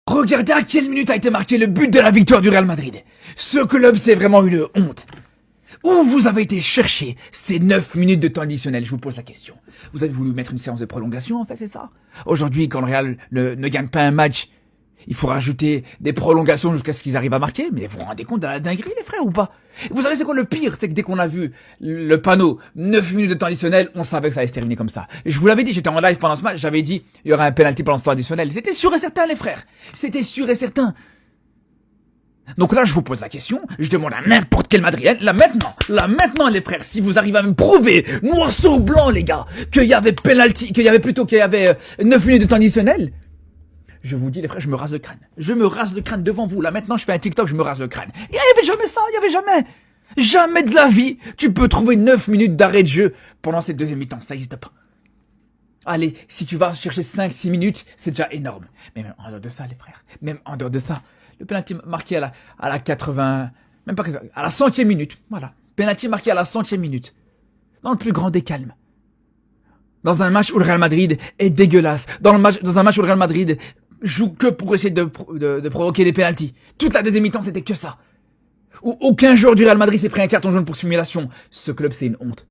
Regardez à quelle minute a été marqué le but de la victoire du Real Madrid. Ce club, c'est vraiment une honte. Où vous avez été chercher ces 9 minutes de temps additionnel? Je vous pose la question. Vous avez voulu mettre une séance de prolongation, en fait, c'est ça? Aujourd'hui, quand le Real ne gagne pas un match, il faut rajouter des prolongations jusqu'à ce qu'ils arrivent à marquer. Mais vous vous rendez compte de la dinguerie, les frères, ou pas? Vous savez c'est quoi le pire? C'est que dès qu'on a vu le panneau 9 minutes de temps additionnel, on savait que ça allait se terminer comme ça. Et je vous l'avais dit, j'étais en live pendant ce match, j'avais dit, il y aura un penalty pendant ce temps additionnel. C'était sûr et certain, les frères. C'était sûr et certain. Donc là, je vous pose la question, je demande à n'importe quel Madrilène, là maintenant, les frères, si vous arrivez à me prouver, noir sur blanc, les gars, qu'il y avait 9 minutes de temps additionnel, je vous dis, les frères, je me rase le crâne. Je me rase le crâne devant vous. Là, maintenant, je fais un TikTok, je me rase le crâne. Et il y avait jamais ça, il y avait jamais. Jamais de la vie, tu peux trouver 9 minutes d'arrêt de jeu pendant cette deuxième mi-temps, ça n'existe pas. Allez, si tu vas chercher 5-6 minutes, c'est déjà énorme. Mais même en dehors de ça, les frères, même en dehors de ça, le penalty marqué à la 80, même pas à la 100e minute, voilà. Penalty marqué à la 100e minute. Dans le plus grand des calmes. Dans un match où le Real Madrid est dégueulasse. Dans un match où le Real Madrid joue que pour essayer de provoquer des penaltys. Toute la deuxième mi-temps, c'était que ça. Où aucun joueur du Real Madrid s'est pris un carton jaune pour simulation. Ce club, c'est une honte.